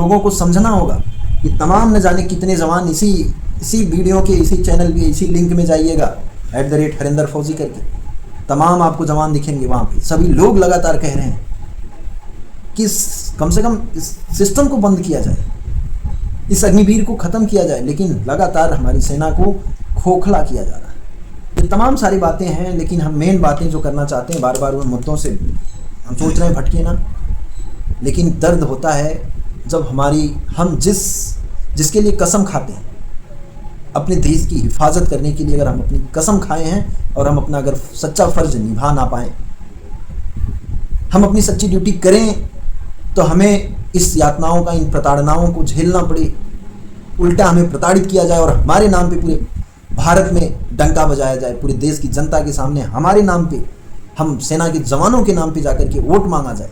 लोगों को समझना होगा कि तमाम न जाने कितने जवान इसी वीडियो के इसी चैनल के इसी लिंक में जाइएगा @हरिंदर फौजी करके, तमाम आपको जवान दिखेंगे वहाँ पे। सभी लोग लगातार कह रहे हैं कि कम से कम इस सिस्टम को बंद किया जाए, इस अग्निवीर को ख़त्म किया जाए, लेकिन लगातार हमारी सेना को खोखला किया जा रहा है। ये तमाम सारी बातें हैं, लेकिन हम मेन बातें जो करना चाहते हैं, बार बार उन मुद्दों से हम सोच रहे हैं भटके ना, लेकिन दर्द होता है जब हम जिसके लिए कसम खाते हैं, अपने देश की हिफाजत करने के लिए अगर हम अपनी कसम खाए हैं और हम अपना अगर सच्चा फ़र्ज निभा ना पाएँ, हम अपनी सच्ची ड्यूटी करें, तो हमें इस यातनाओं का, इन प्रताड़नाओं को झेलना पड़े, उल्टा हमें प्रताड़ित किया जाए और हमारे नाम पे पूरे भारत में डंका बजाया जाए, पूरे देश की जनता के सामने हमारे नाम पे, हम सेना के जवानों के नाम पे जाकर के वोट मांगा जाए,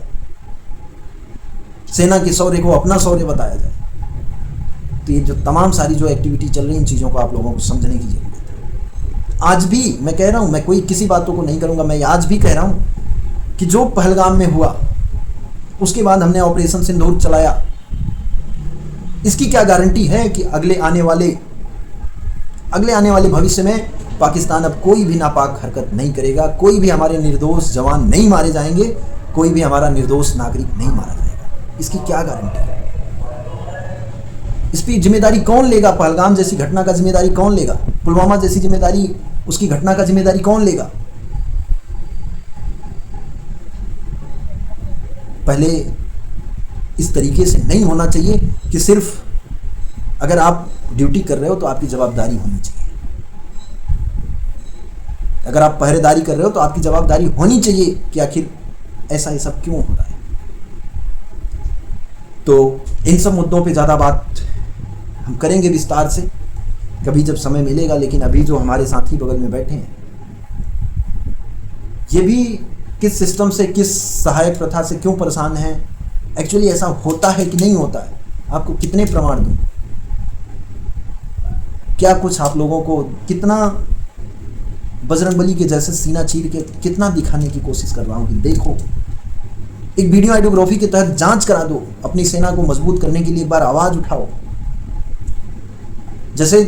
सेना के शौर्य को अपना शौर्य बताया जाए। तो ये जो तमाम सारी जो एक्टिविटी चल रही, इन चीज़ों को आप लोगों को समझने की ज़रूरत है। आज भी मैं कह रहा हूँ, मैं कोई किसी बातों को नहीं करूँगा, मैं आज भी कह रहा हूँ कि जो पहलगाम में हुआ, उसके बाद हमने ऑपरेशन सिंदूर चलाया, इसकी क्या गारंटी है कि अगले आने वाले भविष्य में पाकिस्तान अब कोई भी नापाक हरकत नहीं करेगा, कोई भी हमारे निर्दोष जवान नहीं मारे जाएंगे, कोई भी हमारा निर्दोष नागरिक नहीं मारा जाएगा। इसकी क्या गारंटी है? इस पर जिम्मेदारी कौन लेगा? पहलगाम जैसी घटना का जिम्मेदारी कौन लेगा? पुलवामा जैसी जिम्मेदारी, उसकी घटना का जिम्मेदारी कौन लेगा? पहले इस तरीके से नहीं होना चाहिए कि सिर्फ अगर आप ड्यूटी कर रहे हो तो आपकी जवाबदारी होनी चाहिए, अगर आप पहरेदारी कर रहे हो तो आपकी जवाबदारी होनी चाहिए कि आखिर ऐसा ये सब क्यों हो रहा है। तो इन सब मुद्दों पे ज़्यादा बात हम करेंगे विस्तार से कभी जब समय मिलेगा, लेकिन अभी जो हमारे साथी बगल में बैठे हैं, ये भी किस सिस्टम से, किस सहायक प्रथा से क्यों परेशान हैं, एक्चुअली ऐसा होता है कि नहीं होता है, आपको कितने प्रमाण दूं, क्या कुछ आप लोगों को कितना बजरंगबली के जैसे सीना चीर के कितना दिखाने की कोशिश कर रहा हूं कि देखो, एक वीडियो आइडियोग्राफी के तहत जांच करा दो, अपनी सेना को मजबूत करने के लिए एक बार आवाज उठाओ। जैसे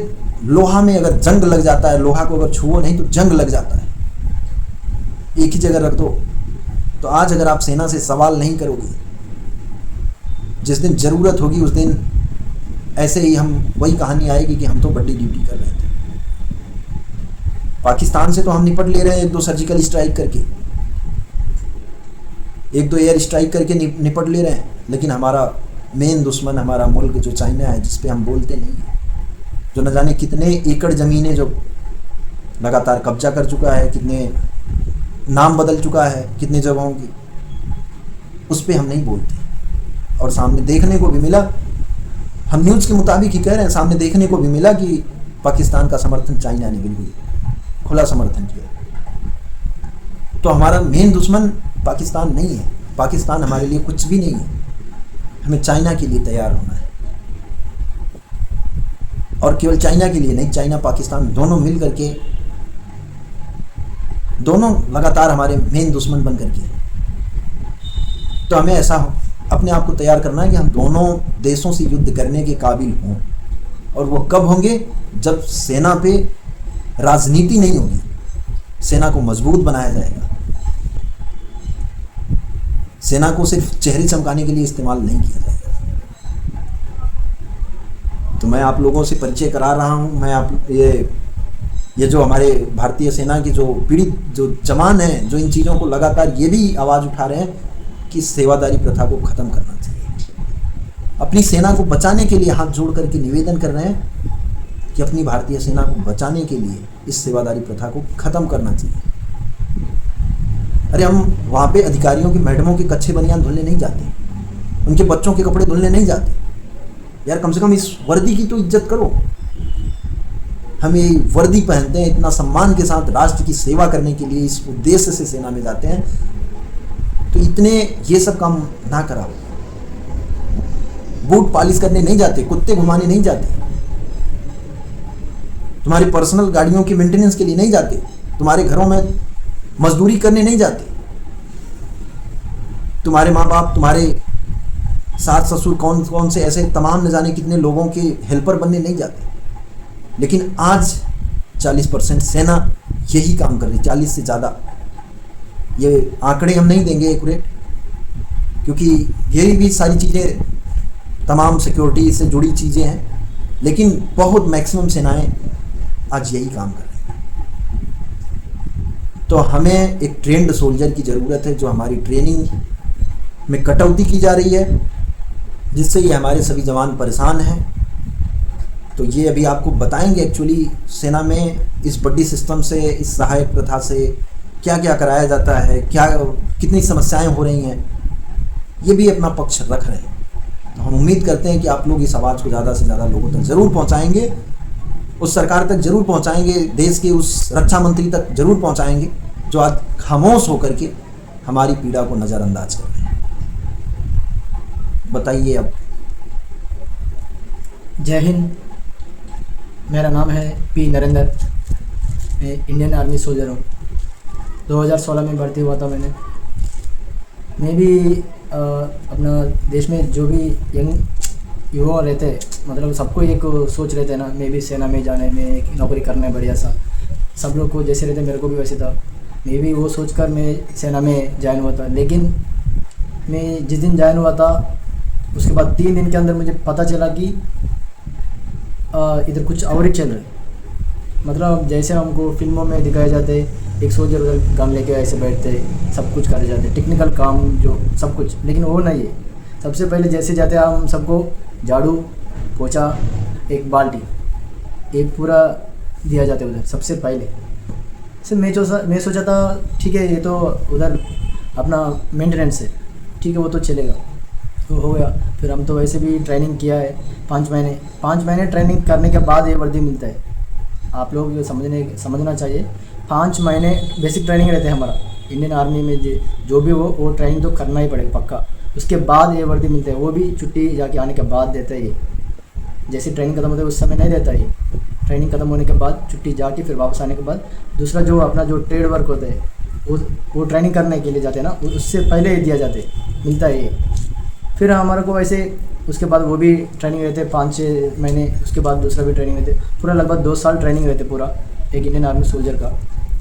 लोहा में अगर जंग लग जाता है, लोहा को अगर छुओ नहीं तो जंग लग जाता है, एक ही जगह रख दो। तो आज अगर आप सेना से सवाल नहीं करोगे, जिस दिन जरूरत होगी उस दिन ऐसे ही वही कहानी आएगी कि हम तो बड़ी ड्यूटी कर रहे थे। पाकिस्तान से तो हम निपट ले रहे हैं, 1-2 सर्जिकल स्ट्राइक करके, 1-2 एयर स्ट्राइक करके निपट ले रहे हैं, लेकिन हमारा मेन दुश्मन, हमारा मुल्क जो चाइना है, जिस पे हम बोलते नहीं हैं, जो न जाने कितने एकड़ ज़मीनें जो लगातार कब्जा कर चुका है, कितने नाम बदल चुका है कितनी जगहों की, उस पर हम नहीं बोलते। और सामने देखने को भी मिला, हम न्यूज़ के मुताबिक ही कह रहे हैं, सामने देखने को भी मिला कि पाकिस्तान का समर्थन चाइना ने बिल्कुल खुला समर्थन किया। तो हमारा मेन दुश्मन पाकिस्तान नहीं है, पाकिस्तान हमारे लिए कुछ भी नहीं है, हमें चाइना के लिए तैयार होना है। और केवल चाइना के लिए नहीं, चाइना पाकिस्तान दोनों मिल करके, दोनों लगातार हमारे मेन दुश्मन बन करके। तो हमें ऐसा अपने आप को तैयार करना है कि हम दोनों देशों से युद्ध करने के काबिल हों। और वो कब होंगे? जब सेना पे राजनीति नहीं होगी, सेना को मजबूत बनाया जाएगा, सेना को सिर्फ चेहरे चमकाने के लिए इस्तेमाल नहीं किया जाएगा। तो मैं आप लोगों से परिचय करा रहा हूँ, मैं ये जो हमारे भारतीय सेना की जो पीड़ित जो जवान हैं, जो इन चीज़ों को लगातार ये भी आवाज़ उठा रहे हैं कि सेवादारी प्रथा को ख़त्म करना चाहिए। अपनी सेना को बचाने के लिए हाथ जोड़ करके निवेदन कर रहे हैं कि अपनी भारतीय सेना को बचाने के लिए इस सेवादारी प्रथा को ख़त्म करना चाहिए। अरे हम वहाँ पे अधिकारियों की, मैडमों के कच्चे बनियान धुलने नहीं जाते, उनके बच्चों के कपड़े धुलने नहीं जाते। यार कम से कम इस वर्दी की तो इज्जत करो। हम ये वर्दी पहनते हैं, इतना सम्मान के साथ राष्ट्र की सेवा करने के लिए इस उद्देश्य से सेना में जाते हैं, तो इतने ये सब काम ना कराओ। बूट पॉलिश करने नहीं जाते, कुत्ते घुमाने नहीं जाते, तुम्हारी पर्सनल गाड़ियों की मेंटेनेंस के लिए नहीं जाते, तुम्हारे घरों में मजदूरी करने नहीं जाते, तुम्हारे माँ बाप, तुम्हारे सास ससुर कौन कौन से ऐसे तमाम न जाने कितने लोगों के हेल्पर बनने नहीं जाते। लेकिन आज 40% सेना यही काम कर रही, 40 से ज़्यादा। ये आंकड़े हम नहीं देंगे एक्यूरेट, क्योंकि यही भी सारी चीज़ें तमाम सिक्योरिटी से जुड़ी चीज़ें हैं, लेकिन बहुत मैक्सिमम सेनाएं आज यही काम कर रही हैं। तो हमें एक ट्रेंड सोल्जर की ज़रूरत है, जो हमारी ट्रेनिंग में कटौती की जा रही है, जिससे ये हमारे सभी जवान परेशान हैं। तो ये अभी आपको बताएंगे एक्चुअली सेना में इस बड्डी सिस्टम से, इस सहायक प्रथा से क्या क्या कराया जाता है, क्या कितनी समस्याएं हो रही हैं, ये भी अपना पक्ष रख रहे हैं। तो हम उम्मीद करते हैं कि आप लोग इस आवाज़ को ज़्यादा से ज़्यादा लोगों तक ज़रूर पहुंचाएंगे, उस सरकार तक ज़रूर पहुंचाएंगे, देश के उस रक्षा मंत्री तक ज़रूर पहुंचाएंगे जो आज खामोश होकर के हमारी पीड़ा को नज़रअंदाज कर रहे हैं। बताइए अब। जय हिंद, मेरा नाम है पी नरेंद्र। मैं इंडियन आर्मी सोल्जर हूँ। 2016 में भर्ती हुआ था मैं भी अपना देश में जो भी यंग युवा रहते हैं, मतलब सबको एक सोच रहते हैं ना, मैं भी सेना में जाने में, एक नौकरी करना है बढ़िया सा। सब लोग को जैसे रहते मेरे को भी वैसे था। मैं भी वो सोचकर मैं सेना में ज्वाइन हुआ था। लेकिन मैं जिस दिन ज्वाइन हुआ था उसके बाद 3 दिन के अंदर मुझे पता चला कि इधर कुछ और ही चल रहा है। मतलब जैसे हमको फिल्मों में दिखाए जाते, एक सोल्जर उधर गन लेके ऐसे बैठते, सब कुछ करे जाते, टेक्निकल काम जो सब कुछ, लेकिन वो नहीं है। सबसे पहले जैसे जाते हम सबको झाड़ू, पोछा, एक बाल्टी, एक पूरा दिया जाता है उधर सबसे पहले से। मैं सोचा था ठीक है, ये तो उधर अपना मेंटेनेंस है, ठीक है वो तो चलेगा, तो हो गया। फिर हम तो वैसे भी ट्रेनिंग किया है 5 महीने ट्रेनिंग करने के बाद ये वर्दी मिलता है। आप लोग समझना चाहिए, 5 महीने बेसिक ट्रेनिंग रहते हैं हमारा इंडियन आर्मी में। जो भी हो वो ट्रेनिंग तो करना ही पड़ेगा पक्का। उसके बाद ये वर्दी मिलता है, वो भी छुट्टी जाके आने के बाद देता है। ये जैसे ट्रेनिंग खत्म होता है उस समय नहीं देता ये। ट्रेनिंग खत्म होने के बाद छुट्टी जाके फिर वापस आने के बाद दूसरा जो अपना जो ट्रेड वर्क होता है वो ट्रेनिंग करने के लिए जाते हैं ना, उससे पहले ही दिया जाते मिलता है ये। फिर हमारे को वैसे उसके बाद वो भी ट्रेनिंग रहते 5-6 महीने, उसके बाद दूसरा भी ट्रेनिंग रहते, पूरा लगभग 2 साल ट्रेनिंग रहते पूरा एक इंडियन आर्मी सोल्जर का,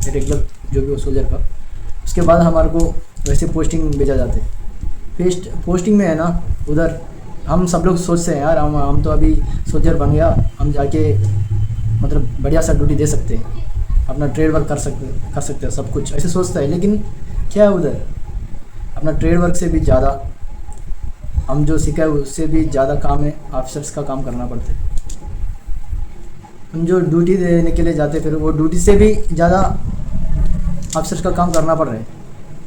एक रेगुलर जो भी हो सोल्जर का। उसके बाद हमारे को वैसे पोस्टिंग भेजा जाते। पोस्टिंग में है ना, उधर हम सब लोग सोचते हैं यार हम तो अभी सोल्जर बन गया, हम जाके मतलब बढ़िया सा ड्यूटी दे सकते हैं, अपना ट्रेड वर्क कर सकते हैं, सब कुछ ऐसे सोचता है। लेकिन क्या है उधर अपना ट्रेड वर्क से भी ज़्यादा हम जो सीखा है उससे भी ज़्यादा काम है, ऑफिसर्स का काम करना पड़ता है। हम जो ड्यूटी देने के लिए जाते फिर वो ड्यूटी से भी ज़्यादा ऑफिसर्स का काम करना पड़ रहा है,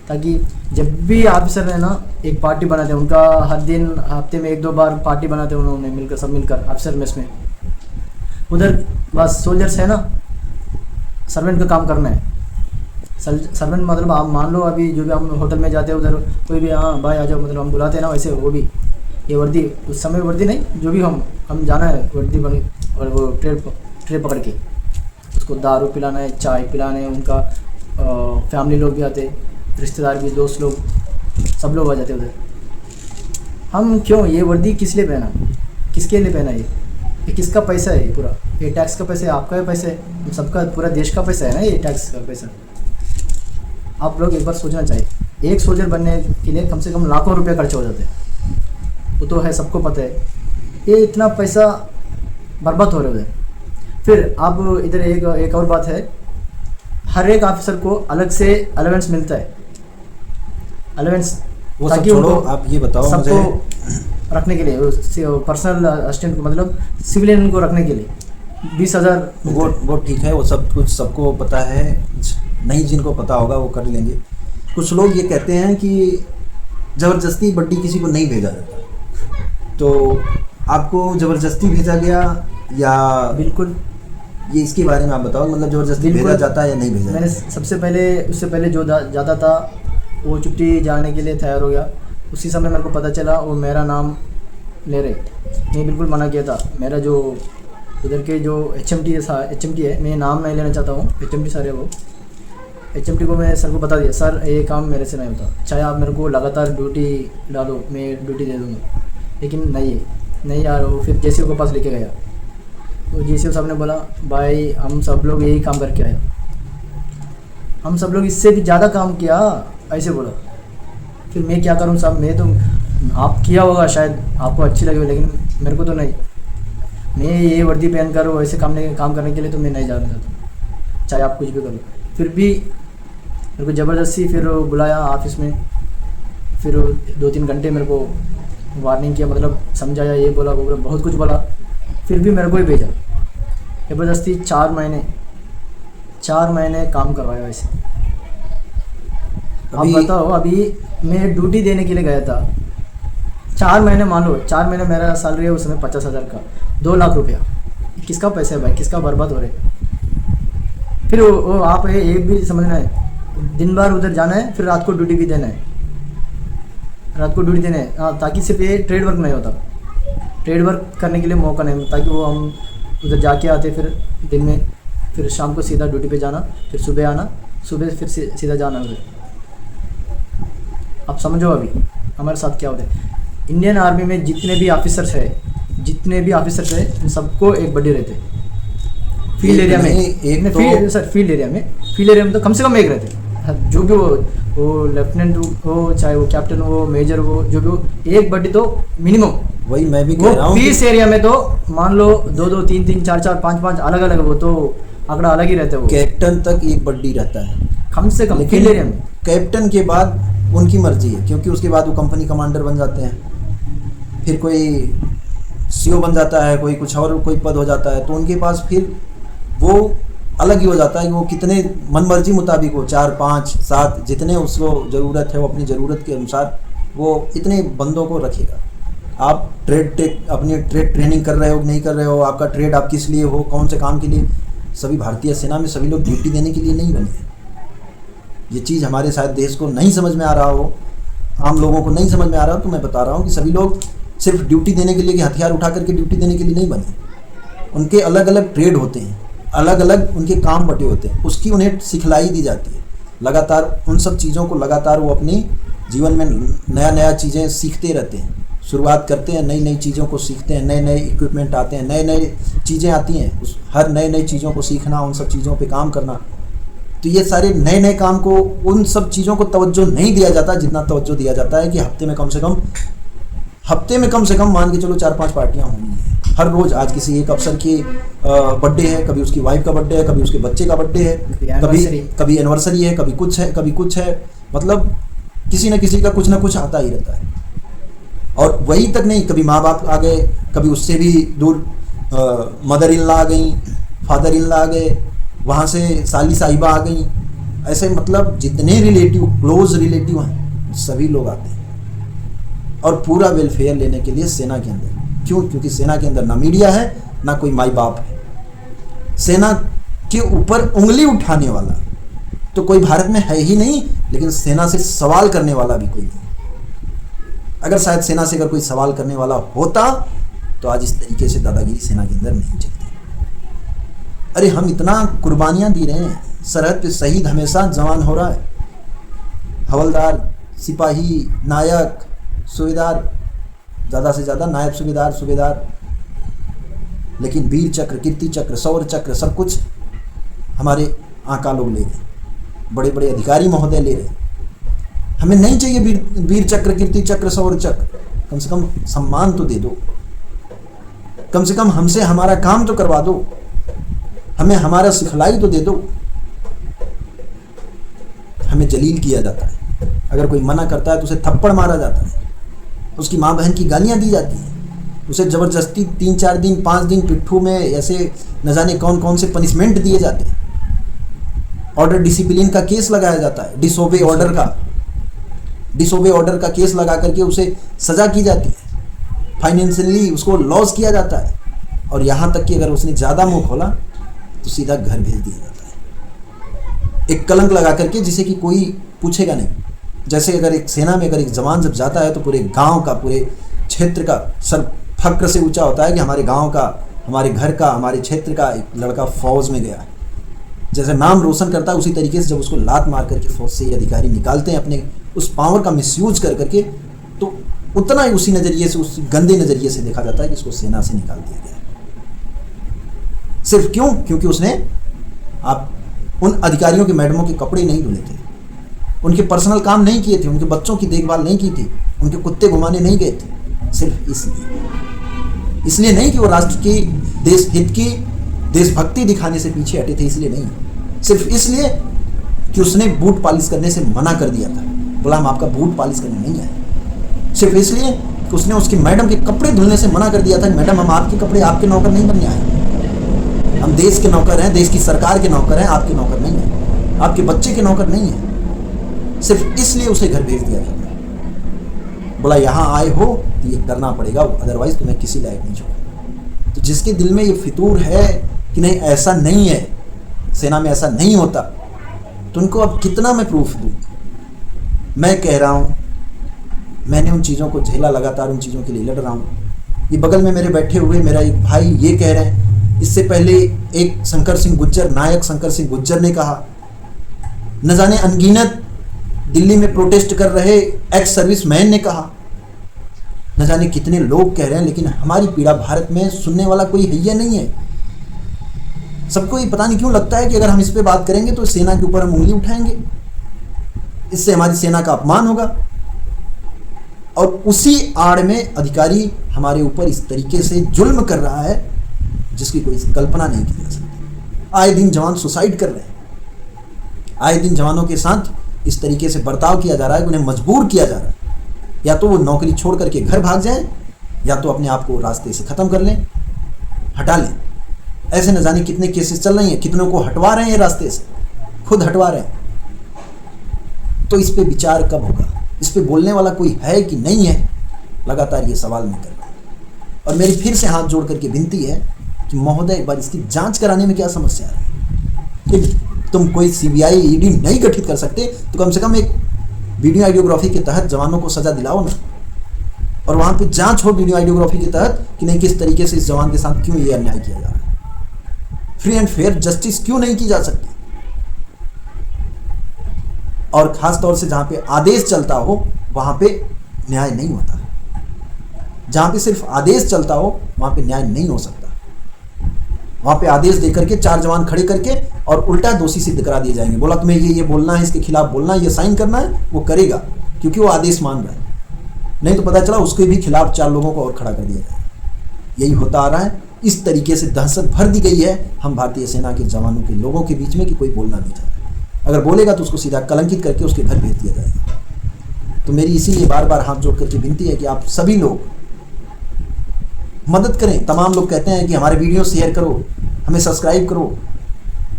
ताकि जब भी ऑफिसर है ना एक पार्टी बनाते हैं, उनका हर दिन हफ्ते में 1-2 बार पार्टी बनाते हैं उन्होंने मिलकर, सब मिलकर ऑफिसर मेस में। उधर बस सोल्जर्स है ना, सर्वेंट का काम करना है। सर्वेंट मतलब आप मान लो अभी जो भी हम होटल में जाते हैं उधर कोई भी हाँ भाई आ जाओ, मतलब हम बुलाते हैं ना, वैसे वो भी ये वर्दी उस समय वर्दी नहीं, जो भी हम जाना है वर्दी बन और वो ट्रे पकड़ के उसको दारू पिलाना है, चाय पिलाना है। उनका फैमिली लोग भी आते, रिश्तेदार भी, दोस्त लोग, सब लोग आ जाते उधर। हम क्यों ये वर्दी किस लिए पहना, किसके लिए पहना? ये किसका पैसा है? ये पूरा ये टैक्स का पैसा है, आपका भी पैसा है, सबका पूरा देश का पैसा है ना ये टैक्स का पैसा। आप लोग एक बार सोचना चाहिए, एक सोल्जर बनने के लिए कम से कम लाखों रुपए खर्च हो जाते हैं, वो तो है सबको पता है। ये इतना पैसा बर्बाद हो रहा है उधर। फिर आप इधर एक और बात है, हर एक ऑफिसर को अलग से अलावेंस मिलता है, अलावेंस, ताकि छोड़ो, आप ये बताओ मुझे रखने के लिए पर्सनल असिस्टेंट को, मतलब सिविलियन को रखने के लिए 20,000। वो ठीक है, वो सब कुछ सबको पता है, नहीं जिनको पता होगा वो कर लेंगे। कुछ लोग ये कहते हैं कि ज़बरदस्ती बड्डी किसी को नहीं भेजा जाता, तो आपको ज़बरदस्ती भेजा गया या? बिल्कुल, ये इसके बारे में आप बताओ, मतलब ज़बरदस्ती भेजा जाता है या नहीं भेजा? मैंने सबसे पहले उससे पहले जो जाता था वो छुट्टी जाने के लिए तैयार हो गया। उसी समय मेरे को पता चला वो मेरा नाम ले रहे, मैं बिल्कुल मना किया था। मेरा जो उधर के जो HMT है, मैं नाम नहीं लेना चाहता हूँ, HMT सर है वो, HMT को मैं सर को बता दिया, सर ये काम मेरे से नहीं होता, चाहे आप मेरे को लगातार ड्यूटी डालो, मैं ड्यूटी दे दूँगा, लेकिन नहीं यार। वो फिर जेसीओ के पास लेके गया, तो जेसीओ साहब ने बोला भाई हम सब लोग यही काम करके आए, हम सब लोग इससे भी ज़्यादा काम किया, ऐसे बोला। फिर मैं क्या करूँ साहब, मैं तो, आप किया होगा शायद आपको अच्छी लगी, लेकिन मेरे को तो नहीं। मैं ये वर्दी पहन कर ऐसे काम करने के लिए तो मैं नहीं जानता था, चाहे आप कुछ भी करो। फिर भी मेरे को ज़बरदस्ती फिर बुलाया ऑफिस में, फिर 2-3 घंटे मेरे को वार्निंग किया, मतलब समझाया, ये बोला वो बोला, बहुत कुछ बोला। फिर भी मेरे को ही भेजा ज़बरदस्ती। 4 महीने काम करवाया वैसे। आप बताओ, अभी मैं ड्यूटी देने के लिए गया था, 4 महीने, मान लो 4 महीने मेरा सैलरी है उस समय 50,000 का, 2 लाख रुपया, किसका पैसा है भाई, किसका बर्बाद हो रहे। फिर वो आप एक भी समझना है, दिन भर उधर जाना है, फिर रात को ड्यूटी भी देना है, रात को ड्यूटी देना है, हाँ, ताकि सिर्फ ये ट्रेड वर्क नहीं होता, ट्रेड वर्क करने के लिए मौका नहीं, ताकि वो हम उधर जाके आते, फिर दिन में, फिर शाम को सीधा ड्यूटी पे जाना, फिर सुबह आना, सुबह फिर सीधा जाना उधर। आप समझो अभी हमारे साथ क्या होता है। इंडियन आर्मी में जितने भी ऑफिसर्स है उन सबको एक बड्डी रहते हैं फील्ड एरिया में, फील्ड एरिया में तो कम से कम एक रहते हैं, जो भी वो लेफ्टिनेंट हो, चाहे वो कैप्टन हो, मेजर हो, जो भी हो, एक बड्डी तो मिनिमम। वही मैं भी कह रहा हूँ, पीस एरिया में तो मान लो 2-2, 3-3, 4-4, 5-5 अलग अलग, वो तो आंकड़ा अलग ही रहता है। वो कैप्टन तक एक बड्डी रहता है कम से कम फील्ड एरिया में। कैप्टन के बाद उनकी मर्जी है, क्योंकि उसके बाद वो कंपनी कमांडर बन जाते हैं, फिर कोई सीओ बन जाता है, कोई कुछ और कोई पद हो जाता है, तो उनके पास फिर वो अलग ही हो जाता है कि वो कितने मन मर्जी मुताबिक हो, 4, 5, 7 जितने उसको ज़रूरत है, वो अपनी ज़रूरत के अनुसार वो इतने बंदों को रखेगा। आप अपनी ट्रेड ट्रेनिंग कर रहे हो नहीं कर रहे हो, आपका ट्रेड आप किस लिए हो, कौन से काम के लिए, सभी भारतीय सेना में सभी लोग ड्यूटी देने के लिए नहीं बने हैं। ये चीज़ हमारे शायद देश को नहीं समझ में आ रहा हो, आम लोगों को नहीं समझ में आ रहा हो, तो मैं बता रहा हूँ कि सभी लोग सिर्फ ड्यूटी देने के लिए, कि हथियार उठा करके ड्यूटी देने के लिए नहीं बने। उनके अलग अलग ट्रेड होते हैं, अलग अलग उनके काम बटे होते हैं, उसकी उन्हें सिखलाई दी जाती है। लगातार उन सब चीज़ों को लगातार वो अपनी जीवन में नया चीज़ें सीखते रहते हैं, शुरुआत करते हैं, नई चीज़ों को सीखते हैं, नए इक्विपमेंट आते हैं, नए चीज़ें आती हैं, उस हर नई चीज़ों को सीखना, उन सब चीज़ों पे काम करना। तो ये सारे नए काम को, उन सब चीज़ों को तवज्जो नहीं दिया जाता जितना तवज्जो दिया जाता है कि हफ्ते में कम से कम मान के चलो 4-5 पार्टियाँ होनी हैं हर रोज़। आज किसी एक अफसर की बर्थडे है, कभी उसकी वाइफ का बर्थडे है, कभी उसके बच्चे का बर्थडे है, कभी एनिवर्सरी है, कभी कुछ है, मतलब किसी न किसी का कुछ ना कुछ आता ही रहता है। और वही तक नहीं, कभी माँ बाप आ गए, कभी उससे भी दूर मदर इन लॉ आ गई, फादर इन लॉ आ गए, वहाँ से साली साहिबा आ गई, ऐसे मतलब जितने रिलेटिव, क्लोज रिलेटिव हैं सभी लोग आते हैं, और पूरा वेलफेयर लेने के लिए सेना के अंदर। क्यों? क्योंकि सेना के अंदर ना मीडिया है, ना कोई माई बाप है। सेना के ऊपर उंगली उठाने वाला तो कोई भारत में है ही नहीं, लेकिन सेना से सवाल करने वाला भी कोई नहीं। अगर शायद सेना से अगर कोई सवाल करने वाला होता तो आज इस तरीके से दादागिरी सेना के अंदर नहीं चलती। अरे हम इतना कुर्बानियाँ दी रहे हैं, सरहद पे शहीद हमेशा जवान हो रहा है, हवलदार, सिपाही, नायक, सूबेदार, ज़्यादा से ज़्यादा नायब सूबेदार, लेकिन वीर चक्र, कीर्ति चक्र, शौर्य चक्र सब कुछ हमारे आका लोग ले रहे, बड़े बड़े अधिकारी महोदय ले रहे। हमें नहीं चाहिए वीर चक्र, कीर्ति चक्र, शौर्य चक्र, कम से कम सम्मान तो दे दो, कम से कम हमसे हमारा काम तो करवा दो, हमें हमारा सिखलाई तो दे दो। हमें जलील किया जाता है, अगर कोई मना करता है तो उसे थप्पड़ मारा जाता है, उसकी माँ बहन की गालियाँ दी जाती हैं, उसे ज़बरदस्ती 3-4 दिन 5 दिन पिट्ठू में ऐसे न जाने कौन से पनिशमेंट दिए जाते हैं। ऑर्डर डिसिप्लिन का केस लगाया जाता है, डिसोबे ऑर्डर का केस लगा करके उसे सज़ा की जाती है, फाइनेंशियली उसको लॉस किया जाता है, और यहाँ तक कि अगर उसने ज़्यादा मुँह खोला तो सीधा घर भेज दिया जाता है, एक कलंक लगा करके, जिसे कि कोई पूछेगा नहीं। जैसे अगर एक सेना में अगर एक जवान जब जाता है तो पूरे गांव का, पूरे क्षेत्र का सर फक्र से ऊंचा होता है कि हमारे गांव का, हमारे घर का, हमारे क्षेत्र का एक लड़का फौज में गया है। जैसे नाम रोशन करता है, उसी तरीके से जब उसको लात मार करके फौज से ये अधिकारी निकालते हैं अपने उस पावर का मिसयूज कर करके, तो उतना ही उसी नज़रिए से, उस गंदे नज़रिए से देखा जाता है कि इसको सेना से निकाल दिया गया। सिर्फ क्यों? क्योंकि उसने आप उन अधिकारियों के, मैडमों के कपड़े नहीं धुले थे, उनके पर्सनल काम नहीं किए थे, उनके बच्चों की देखभाल नहीं की थी, उनके कुत्ते घुमाने नहीं गए थे। सिर्फ इसलिए नहीं कि वो राष्ट्र की, देश हित की, देशभक्ति दिखाने से पीछे हटे थे, इसलिए नहीं, सिर्फ इसलिए कि उसने बूट पॉलिश करने से मना कर दिया था। बोला हम आपका बूट पॉलिश करने नहीं आए। सिर्फ इसलिए कि उसने उसकी मैडम के कपड़े धुलने से मना कर दिया था। मैडम, हम आपके कपड़े, आपके नौकर नहीं बनने आए, हम देश के नौकर हैं, देश की सरकार के नौकर हैं, आपके नौकर नहीं हैं, आपके बच्चे के नौकर नहीं हैं। सिर्फ इसलिए उसे घर भेज दिया था। बोला यहाँ आए हो तो ये करना पड़ेगा, अदरवाइज तुम्हें किसी लायक नहीं छोड़ो। तो जिसके दिल में ये फितूर है कि नहीं ऐसा नहीं है, सेना में ऐसा नहीं होता, तो उनको अब कितना मैं प्रूफ दूँ। मैं कह रहा हूँ, मैंने उन चीज़ों को झेला, लगातार उन चीज़ों के लिए लड़ रहा हूँ। ये बगल में मेरे बैठे हुए मेरा एक भाई ये कह रहे हैं, इससे पहले एक शंकर सिंह गुज्जर, नायक शंकर सिंह गुज्जर ने कहा, न जाने अनगिनत दिल्ली में प्रोटेस्ट कर रहे एक्स सर्विसमैन ने कहा, न जाने कितने लोग कह रहे हैं, लेकिन हमारी पीड़ा भारत में सुनने वाला कोई हैया नहीं है। सबको ये पता नहीं क्यों लगता है कि अगर हम इस पे बात करेंगे तो सेना के ऊपर हम उंगली उठाएंगे, इससे हमारी सेना का अपमान होगा। और उसी आड़ में अधिकारी हमारे ऊपर इस तरीके से जुल्म कर रहा है जिसकी कोई कल्पना नहीं की जा सकती। आए दिन जवान सुसाइड कर रहे हैं, आए दिन जवानों के साथ इस तरीके से बर्ताव किया जा रहा है, उन्हें मजबूर किया जा रहा है, या तो वो नौकरी छोड़ करके घर भाग जाएं, या तो अपने आप को रास्ते से ख़त्म कर लें, हटा लें। ऐसे न जाने कितने केसेस चल रही हैं, कितनों को हटवा रहे हैं रास्ते से, खुद हटवा रहे हैं। तो इस पे विचार कब होगा? इस पे बोलने वाला कोई है कि नहीं है? लगातार ये सवाल मैं कर रहा हूँ। और मेरी फिर से हाथ जोड़ करके विनती है कि महोदय, एक बार इसकी जांच कराने में क्या समस्या है? तुम कोई सीबीआई, ईडी नहीं गठित कर सकते तो कम से कम एक वीडियो आइडियोग्राफी के तहत जवानों को सजा दिलाओ ना, और वहाँ पे जांच हो वीडियो आइडियोग्राफी के तहत कि नहीं किस तरीके से इस जवान के साथ क्यों ये अन्याय किया जा रहा है। फ्री एंड फेयर जस्टिस क्यों नहीं की जा सकती? और खास तौर से जहाँ पे आदेश चलता हो वहाँ पे न्याय नहीं होता, जहाँ पे सिर्फ आदेश चलता हो वहाँ पे न्याय नहीं हो सकता। वहाँ पे आदेश दे करके 4 जवान खड़े करके और उल्टा दोषी सिद्ध करा दिए जाएंगे। बोला तुम्हें ये बोलना है, इसके खिलाफ बोलना है, ये साइन करना है, वो करेगा क्योंकि वो आदेश मान रहा है। नहीं तो पता चला उसके भी खिलाफ 4 लोगों को और खड़ा कर दिया जाएगा। यही होता आ रहा है। इस तरीके से दहशत भर दी गई है हम भारतीय सेना के जवानों के, लोगों के बीच में कि कोई बोलना नहीं चाहता। अगर बोलेगा तो उसको सीधा कलंकित करके उसके घर भेज दिया जाएगा। तो मेरी इसीलिए बार बार हाथ जोड़ करके विनती है कि आप सभी लोग मदद करें। तमाम लोग कहते हैं कि हमारे वीडियो शेयर करो, हमें सब्सक्राइब करो।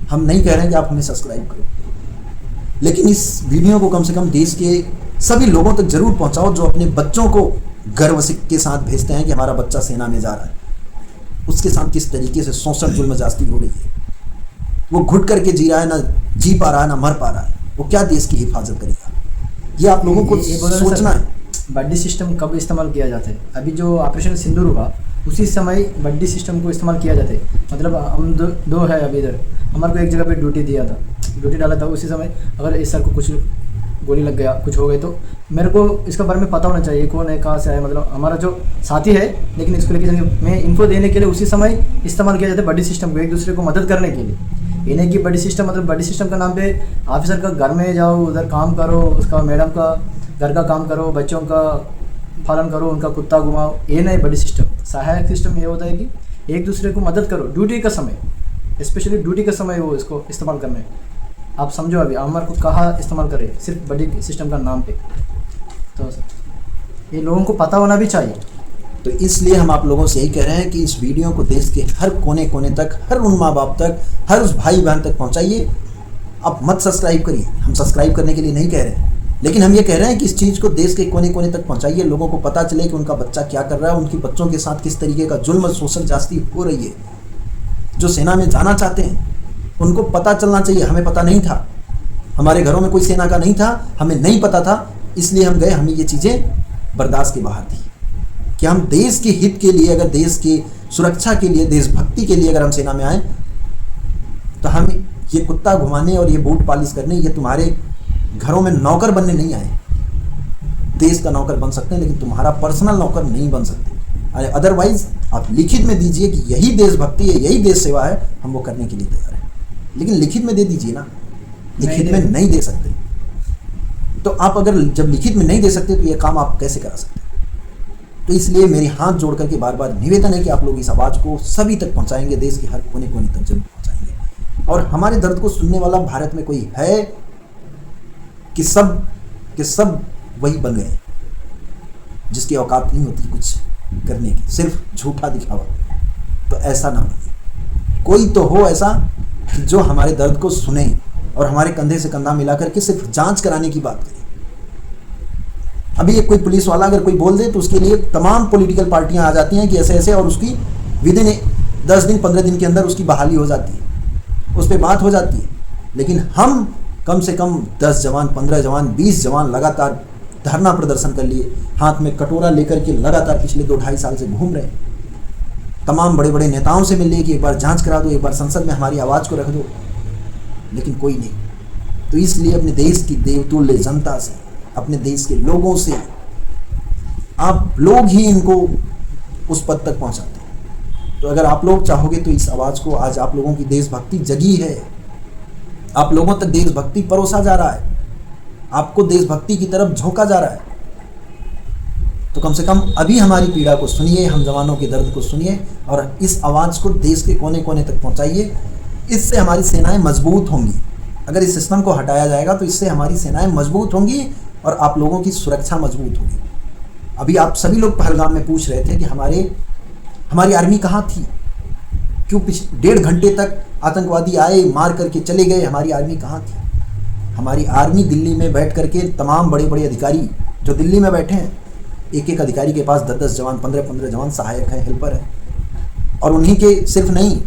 हम नहीं कह रहे हैं कि आप हमें सब्सक्राइब करो, लेकिन इस वीडियो को कम से कम देश के सभी लोगों तक जरूर पहुंचाओ जो अपने बच्चों को गर्व के साथ भेजते हैं कि हमारा बच्चा सेना में जा रहा है। उसके साथ किस तरीके से शोषण, जुल्म, ज्यादती हो रही है। वो घुट करके जी रहा है, ना जी पा रहा है, ना मर पा रहा है। वो क्या देश की हिफाजत करेगा? ये आप लोगों को सोचना है। बड्डी सिस्टम कब इस्तेमाल किया जाता है? अभी जो ऑपरेशन सिंदूर हुआ उसी समय बड्डी सिस्टम को इस्तेमाल किया जाता है। मतलब हम दो है अभी इधर, हमारे को एक जगह पे ड्यूटी दिया था, ड्यूटी डाला था। उसी समय अगर इस सर को कुछ गोली लग गया, कुछ हो गए, तो मेरे को इसके बारे में पता होना चाहिए कौन है, कहाँ से है। मतलब हमारा जो साथी है, लेकिन इसको लेके मैं इन्फो देने के लिए उसी समय इस्तेमाल किया जाता है बड्डी सिस्टम को, एक दूसरे को मदद करने के लिए। ये नहीं कि बड्डी सिस्टम मतलब बड्डी सिस्टम का नाम पे ऑफिसर का घर में जाओ, उधर काम करो, उसका मैडम का घर का काम करो, बच्चों का पालन करो, उनका कुत्ता घुमाओ। ये नहीं बड्डी सिस्टम। सहायक सिस्टम ये होता है कि एक दूसरे को मदद करो ड्यूटी का समय, स्पेशली ड्यूटी का समय वो इसको इस्तेमाल करना है। आप समझो अभी अमर को कहाँ इस्तेमाल करें, सिर्फ बड्डी सिस्टम का नाम पे। तो ये लोगों को पता होना भी चाहिए। तो इसलिए हम आप लोगों से यही कह रहे हैं कि इस वीडियो को देश के हर कोने कोने तक, हर उन माँ बाप तक, हर उस भाई बहन तक पहुँचाइए। आप मत सब्सक्राइब करिए, हम सब्सक्राइब करने के लिए नहीं कह रहे हैं, लेकिन हम ये कह रहे हैं कि इस चीज़ को देश के कोने कोने तक पहुंचाइए। लोगों को पता चले कि उनका बच्चा क्या कर रहा है, उनके बच्चों के साथ किस तरीके का जुल्म, शोषण, ज्यादती हो रही है। जो सेना में जाना चाहते हैं उनको पता चलना चाहिए। हमें पता नहीं था, हमारे घरों में कोई सेना का नहीं था, हमें नहीं पता था, इसलिए हम गए। हमें ये चीज़ें बर्दाश्त के बाहर थी कि हम देश के हित के लिए, अगर देश की सुरक्षा के लिए, देशभक्ति के लिए अगर हम सेना में आए तो हम ये कुत्ता घुमाने और ये बूट पॉलिश करने, ये तुम्हारे घरों में नौकर बनने नहीं आए। देश का नौकर बन सकते हैं, लेकिन तुम्हारा पर्सनल नौकर नहीं बन सकते। अदरवाइज आप लिखित में दीजिए कि यही देशभक्ति है, यही देश सेवा है, हम वो करने के लिए तैयार हैं, लेकिन लिखित में दे दीजिए ना। लिखित में नहीं दे सकते तो आप अगर जब लिखित में नहीं दे सकते तो ये काम आप कैसे करा सकते? तो इसलिए मेरे हाथ जोड़ करके बार बार निवेदन है कि आप लोग इस आवाज़ को सभी तक पहुंचाएंगे, देश के हर कोने कोने तक जरूर पहुंचाएंगे। और हमारे दर्द को सुनने वाला भारत में कोई है कि सब वही बन गए जिसकी औकात नहीं होती कुछ करने की, सिर्फ झूठा दिखावा। तो ऐसा ना बने, कोई तो हो ऐसा कि जो हमारे दर्द को सुने और हमारे कंधे से कंधा मिला करके सिर्फ जांच कराने की बात करे। अभी एक कोई पुलिस वाला अगर कोई बोल दे तो उसके लिए तमाम पॉलिटिकल पार्टियां आ जाती हैं कि ऐसे ऐसे, और उसकी विदिन 10 दिन 15 दिन के अंदर उसकी बहाली हो जाती है, उस पर बात हो जाती है। लेकिन हम कम से कम 10 जवान, 15 जवान, 20 जवान लगातार धरना प्रदर्शन कर लिए, हाथ में कटोरा लेकर के लगातार पिछले 2-2.5 साल से घूम रहे हैं। तमाम बड़े बड़े नेताओं से मिल लिए कि एक बार जांच करा दो, एक बार संसद में हमारी आवाज़ को रख दो, लेकिन कोई नहीं। तो इसलिए अपने देश की देवतुल्य जनता से, अपने देश के लोगों से, आप लोग ही इनको उस पद तक पहुंचाते हैं। तो अगर आप लोग चाहोगे तो इस आवाज़ को, आज आप लोगों की देशभक्ति जगी है, आप लोगों तक देशभक्ति परोसा जा रहा है, आपको देशभक्ति की तरफ झोंका जा रहा है, तो कम से कम अभी हमारी पीड़ा को सुनिए, हम जवानों के दर्द को सुनिए और इस आवाज़ को देश के कोने कोने तक पहुंचाइए। इससे हमारी सेनाएं मजबूत होंगी। अगर इस सिस्टम को हटाया जाएगा तो इससे हमारी सेनाएं मजबूत होंगी और आप लोगों की सुरक्षा मजबूत होगी। अभी आप सभी लोग पहलगाम में पूछ रहे थे कि हमारी आर्मी कहाँ थी, क्यों 1.5 घंटे तक आतंकवादी आए, मार करके चले गए, हमारी आर्मी कहाँ थी? हमारी आर्मी दिल्ली में बैठ करके तमाम बड़े बड़े अधिकारी जो दिल्ली में बैठे हैं, एक एक अधिकारी के पास 10-10 जवान, 15-15 जवान सहायक हैं, हेल्पर हैं, और उन्हीं के सिर्फ नहीं,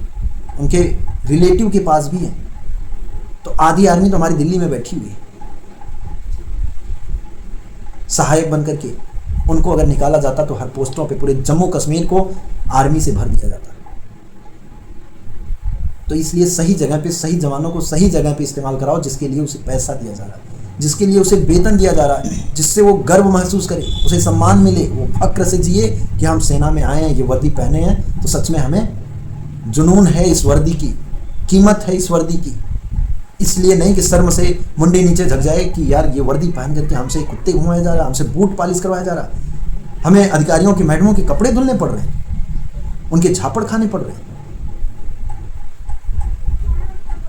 उनके रिलेटिव के पास भी हैं। तो आधी आर्मी तो हमारी दिल्ली में बैठी हुई है सहायक बन करके। उनको अगर निकाला जाता तो हर पोस्टों पे पूरे जम्मू कश्मीर को आर्मी से भर दिया जाता। तो इसलिए सही जगह पे सही जवानों को सही जगह पे इस्तेमाल कराओ, जिसके लिए उसे पैसा दिया जा रहा है, जिसके लिए उसे वेतन दिया जा रहा है, जिससे वो गर्व महसूस करे, उसे सम्मान मिले, वो फक्र से जिए कि हम सेना में आए हैं, ये वर्दी पहने हैं तो सच में हमें जुनून है इस वर्दी की, कीमत है इस वर्दी की। इसलिए नहीं कि शर्म से मुंडी नीचे झक जाए कि यार ये वर्दी पहन करके हमसे कुत्ते घुमाया जा रहा, हमसे बूट पॉलिश करवाया जा रहा, हमें अधिकारियों के मैडमों के कपड़े धुलने पड़ रहे हैं, उनके झापड़ खाने पड़ रहे हैं।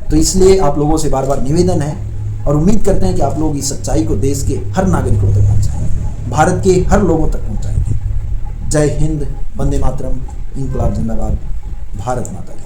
तो इसलिए आप लोगों से बार बार निवेदन है और उम्मीद करते हैं कि आप लोग इस सच्चाई को देश के हर नागरिकों तक पहुंचाएंगे, भारत के हर लोगों तक पहुंचाएंगे। जय हिंद, वंदे मातरम, इंकलाब जिंदाबाद, भारत माता की।